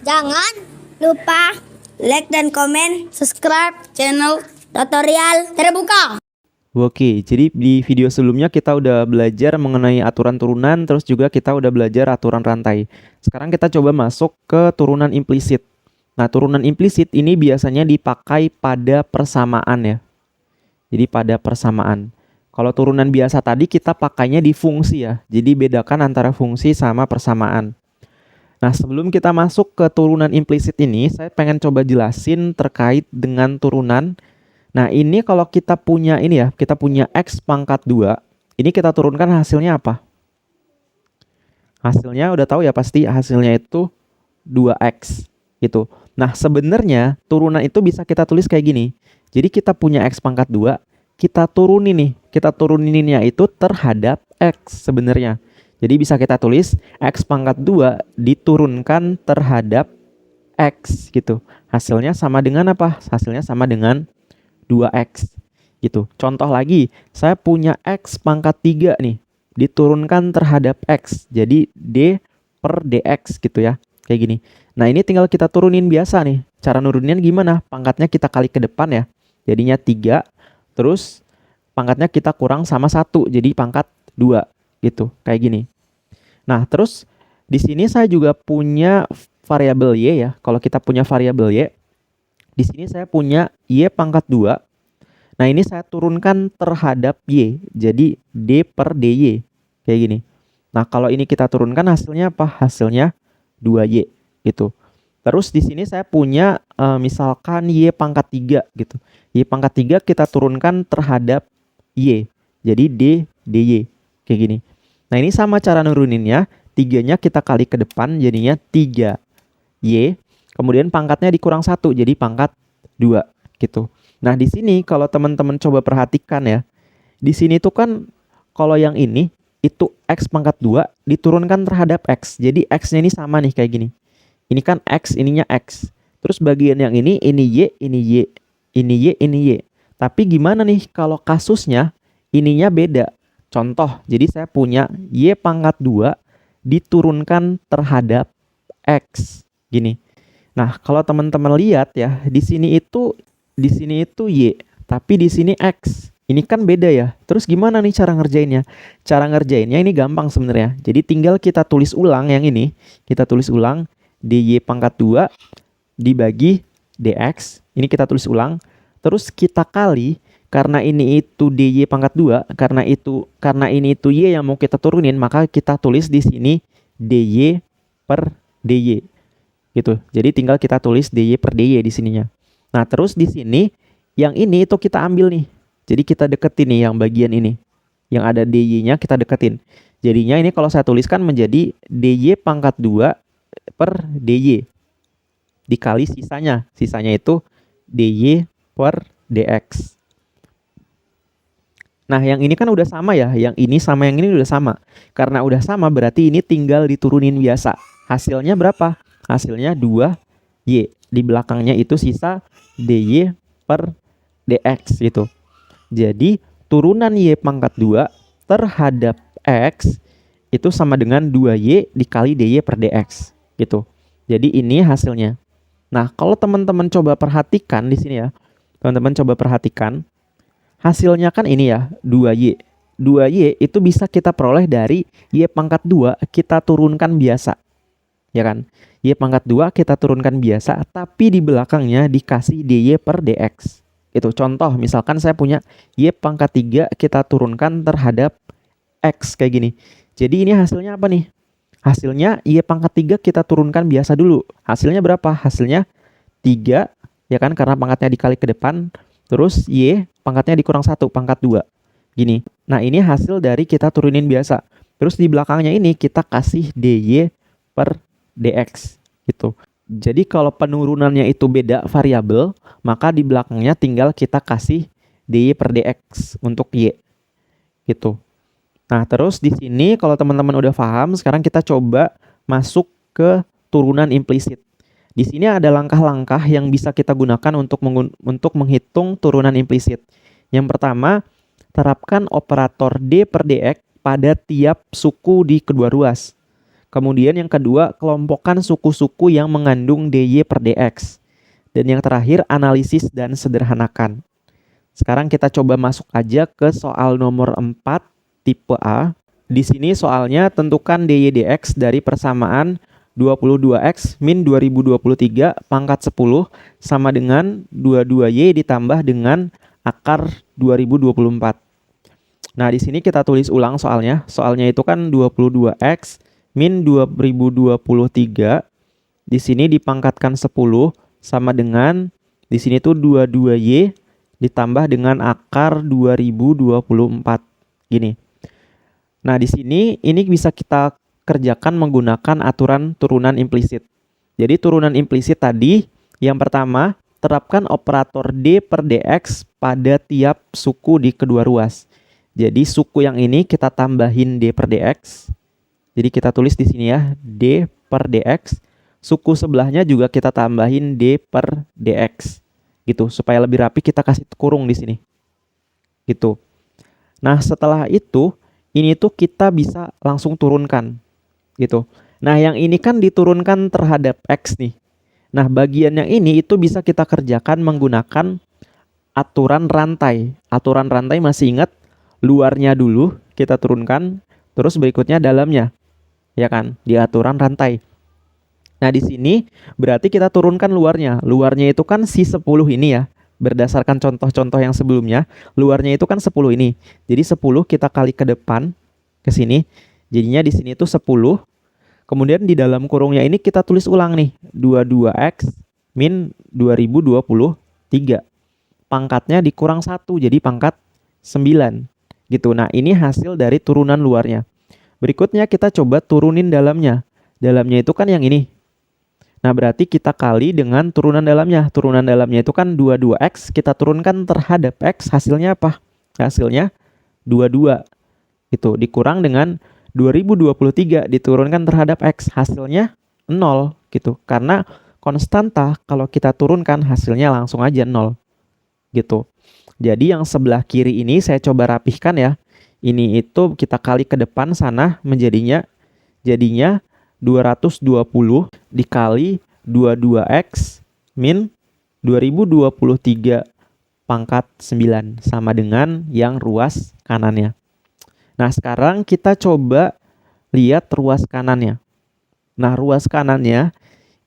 Jangan lupa like dan komen, subscribe channel tutorial terbuka. Oke, jadi di video sebelumnya kita udah belajar mengenai aturan turunan, terus juga kita udah belajar aturan rantai. Sekarang kita coba masuk ke turunan implisit. Nah, turunan implisit ini biasanya dipakai pada persamaan ya. Jadi pada persamaan. Kalau turunan biasa tadi kita pakainya di fungsi ya. Jadi bedakan antara fungsi sama persamaan. Nah, sebelum kita masuk ke turunan implisit ini, saya pengen coba jelasin terkait dengan turunan. Nah, ini kalau kita punya ini ya, kita punya X pangkat 2, ini kita turunkan hasilnya apa? Hasilnya udah tahu ya, pasti hasilnya itu 2X gitu. Nah, sebenarnya turunan itu bisa kita tulis kayak gini. Jadi kita punya X pangkat 2, kita turunin nih, kita turuninnya itu terhadap X sebenarnya. Jadi bisa kita tulis X pangkat 2 diturunkan terhadap X gitu. Hasilnya sama dengan apa? Hasilnya sama dengan 2X gitu. Contoh lagi, saya punya X pangkat 3 nih, diturunkan terhadap X. Jadi D per DX gitu ya, kayak gini. Nah, ini tinggal kita turunin biasa nih. Cara nurunin gimana? Pangkatnya kita kali ke depan ya. Jadinya 3, terus pangkatnya kita kurang sama 1, jadi pangkat 2 gitu, kayak gini. Nah, terus di sini saya juga punya variabel Y ya. Kalau kita punya variabel Y, di sini saya punya Y pangkat 2. Nah, ini saya turunkan terhadap Y. Jadi D per DY. Kayak gini. Nah, kalau ini kita turunkan hasilnya apa? Hasilnya 2Y gitu. Terus di sini saya punya misalkan Y pangkat 3 gitu. Y pangkat 3 kita turunkan terhadap Y. Jadi D DY. Kayak gini. Nah, ini sama cara nuruninnya. 3-nya kita kali ke depan jadinya 3Y. Kemudian pangkatnya dikurang 1 jadi pangkat 2 gitu. Nah, di sini kalau teman-teman coba perhatikan ya. Di sini tuh kan kalau yang ini itu X pangkat 2 diturunkan terhadap X. Jadi X-nya ini sama nih kayak gini. Ini kan X, ininya X. Terus bagian yang ini Y, ini Y. Ini Y, ini Y. Tapi gimana nih kalau kasusnya ininya beda? Contoh, jadi saya punya Y pangkat 2 diturunkan terhadap X. Gini. Nah, kalau teman-teman lihat ya, di sini itu Y, tapi di sini X. Ini kan beda ya. Terus gimana nih cara ngerjainnya? Cara ngerjainnya ini gampang sebenarnya. Jadi tinggal kita tulis ulang yang ini. Kita tulis ulang DY pangkat 2 dibagi DX. Ini kita tulis ulang. Terus kita kali, karena ini itu DY pangkat 2, karena ini itu Y yang mau kita turunin, maka kita tulis di sini DY per DY. Gitu. Jadi tinggal kita tulis DY per DY di sininya. Nah, terus di sini yang ini itu kita ambil nih. Jadi kita deketin nih yang bagian ini. Yang ada DY-nya kita deketin. Jadinya ini kalau saya tuliskan menjadi DY pangkat 2 per DY. Dikali sisanya. Sisanya itu DY per DX. Nah, yang ini kan udah sama ya. Yang ini sama yang ini udah sama. Karena udah sama berarti ini tinggal diturunin biasa. Hasilnya berapa? Hasilnya 2Y. Di belakangnya itu sisa DY per DX gitu. Jadi turunan Y pangkat 2 terhadap X itu sama dengan 2Y dikali DY per DX gitu. Jadi ini hasilnya. Nah, kalau teman-teman coba perhatikan di sini ya. Teman-teman coba perhatikan. Hasilnya kan ini ya, 2Y. 2Y itu bisa kita peroleh dari Y pangkat 2 kita turunkan biasa. Ya kan? Y pangkat 2 kita turunkan biasa, tapi di belakangnya dikasih DY per DX. Itu contoh, misalkan saya punya Y pangkat 3 kita turunkan terhadap X kayak gini. Jadi ini hasilnya apa nih? Hasilnya Y pangkat 3 kita turunkan biasa dulu. Hasilnya berapa? Hasilnya 3, ya kan? Karena pangkatnya dikali ke depan. Terus Y pangkatnya dikurang 1, pangkat 2. Gini. Nah, ini hasil dari kita turunin biasa. Terus di belakangnya ini kita kasih DY per DX gitu. Jadi kalau penurunannya itu beda variabel, maka di belakangnya tinggal kita kasih DY per DX untuk Y gitu. Nah, terus di sini kalau teman-teman udah paham, sekarang kita coba masuk ke turunan implisit. Di sini ada langkah-langkah yang bisa kita gunakan untuk menghitung turunan implisit. Yang pertama, terapkan operator D per DX pada tiap suku di kedua ruas. Kemudian yang kedua, kelompokkan suku-suku yang mengandung dy per dx. Dan yang terakhir, analisis dan sederhanakan. Sekarang kita coba masuk aja ke soal nomor 4 tipe A. Di sini soalnya tentukan dy dx dari persamaan 22x min 2023 pangkat 10 sama dengan 22y ditambah dengan akar 2024. Nah, di sini kita tulis ulang soalnya. Soalnya itu kan 22x min 2023. Di sini dipangkatkan 10 sama dengan di sini tuh 22y ditambah dengan akar 2024. Gini. Nah, di sini ini bisa kita kerjakan menggunakan aturan turunan implisit. Jadi turunan implisit tadi yang pertama, terapkan operator d per dx pada tiap suku di kedua ruas. Jadi suku yang ini kita tambahin d per dx. Jadi kita tulis di sini ya, d per dx. Suku sebelahnya juga kita tambahin d per dx. Gitu, supaya lebih rapi kita kasih kurung di sini. Gitu. Nah, setelah itu ini tuh kita bisa langsung turunkan. Gitu. Nah, yang ini kan diturunkan terhadap x nih. Nah, bagian yang ini itu bisa kita kerjakan menggunakan aturan rantai. Aturan rantai masih ingat? Luarnya dulu kita turunkan, terus berikutnya dalamnya. Ya kan? Di aturan rantai. Nah, di sini berarti kita turunkan luarnya. Luarnya itu kan si 10 ini ya. Berdasarkan contoh-contoh yang sebelumnya, luarnya itu kan 10 ini. Jadi 10 kita kali ke depan ke sini. Jadinya di sini itu 10. Kemudian di dalam kurungnya ini kita tulis ulang nih, 22x min 2023. Pangkatnya dikurang 1, jadi pangkat 9. Gitu. Nah, ini hasil dari turunan luarnya. Berikutnya kita coba turunin dalamnya. Dalamnya itu kan yang ini. Nah, berarti kita kali dengan turunan dalamnya. Turunan dalamnya itu kan 22x, kita turunkan terhadap x, hasilnya apa? Hasilnya 22. Itu dikurang dengan 2023 diturunkan terhadap x, hasilnya 0 gitu. Karena konstanta kalau kita turunkan hasilnya langsung aja 0. Gitu. Jadi yang sebelah kiri ini saya coba rapihkan ya. Ini itu kita kali ke depan sana jadinya 220 dikali 22x min 2023 pangkat 9 sama dengan yang ruas kanannya. Nah, sekarang kita coba lihat ruas kanannya. Nah, ruas kanannya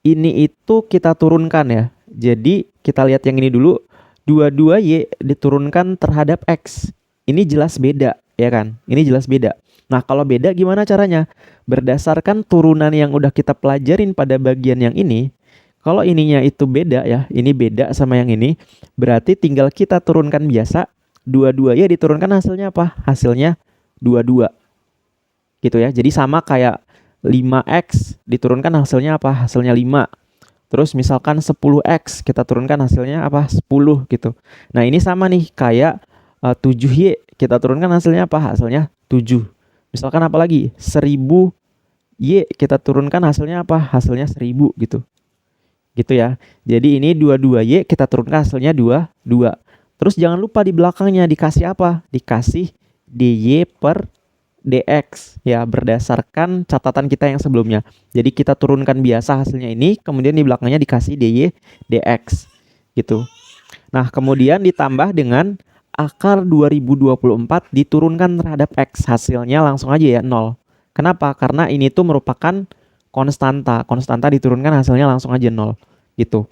ini itu kita turunkan ya. Jadi kita lihat yang ini dulu. 22y diturunkan terhadap x. Ini jelas beda, ya kan? Ini jelas beda. Nah, kalau beda gimana caranya? Berdasarkan turunan yang udah kita pelajarin pada bagian yang ini, kalau ininya itu beda ya, ini beda sama yang ini, berarti tinggal kita turunkan biasa. 22y diturunkan hasilnya apa? Hasilnya 22. Gitu ya. Jadi sama kayak 5x diturunkan hasilnya apa? Hasilnya 5. Terus misalkan 10x kita turunkan hasilnya apa? 10 gitu. Nah, ini sama nih kayak 7y kita turunkan hasilnya apa? Hasilnya 7. Misalkan apa lagi? 1000y kita turunkan hasilnya apa? Hasilnya 1000 gitu. Gitu ya. Jadi ini 22y kita turunkan hasilnya 2. Terus jangan lupa di belakangnya dikasih apa? Dikasih dy per dx ya, berdasarkan catatan kita yang sebelumnya. Jadi kita turunkan biasa hasilnya ini, kemudian di belakangnya dikasih dy dx gitu. Nah, kemudian ditambah dengan akar 2024 diturunkan terhadap x, hasilnya langsung aja ya 0. Kenapa? Karena ini tuh merupakan konstanta. Konstanta diturunkan hasilnya langsung aja 0 gitu.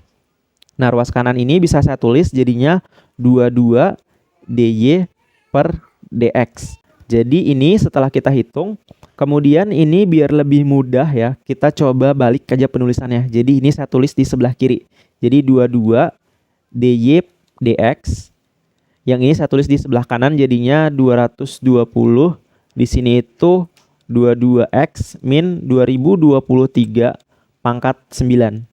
Nah, ruas kanan ini bisa saya tulis jadinya 22 dy per dx. Jadi ini setelah kita hitung, kemudian ini biar lebih mudah ya, kita coba balik aja penulisannya. Jadi ini saya tulis di sebelah kiri. Jadi 22 dy dx. Yang ini saya tulis di sebelah kanan jadinya 220. Di sini itu 22x min 2023 pangkat 9.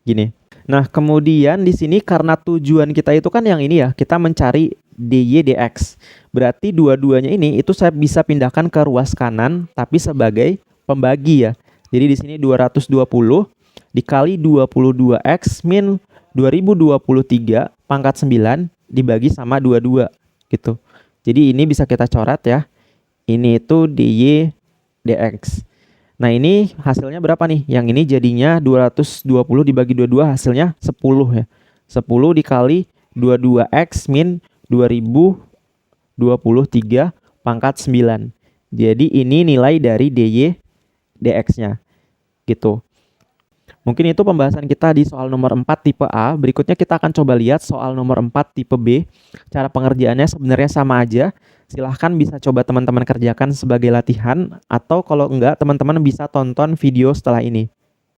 Gini. Nah, kemudian di sini karena tujuan kita itu kan yang ini ya, kita mencari dy dx. Berarti dua-duanya ini itu saya bisa pindahkan ke ruas kanan tapi sebagai pembagi ya. Jadi di sini 220 dikali 22x min 2023 pangkat 9 dibagi sama 22 gitu. Jadi ini bisa kita coret ya. Ini itu dy dx. Nah ini hasilnya berapa nih? Yang ini jadinya 220 dibagi 22 hasilnya 10 ya. 10 dikali 22x min 2023 pangkat 9. Jadi ini nilai dari DY DX-nya gitu. Mungkin itu pembahasan kita di soal nomor 4 tipe A. Berikutnya kita akan coba lihat soal nomor 4 tipe B. Cara pengerjaannya sebenarnya sama aja. Silahkan bisa coba teman-teman kerjakan sebagai latihan. Atau kalau enggak, teman-teman bisa tonton video setelah ini.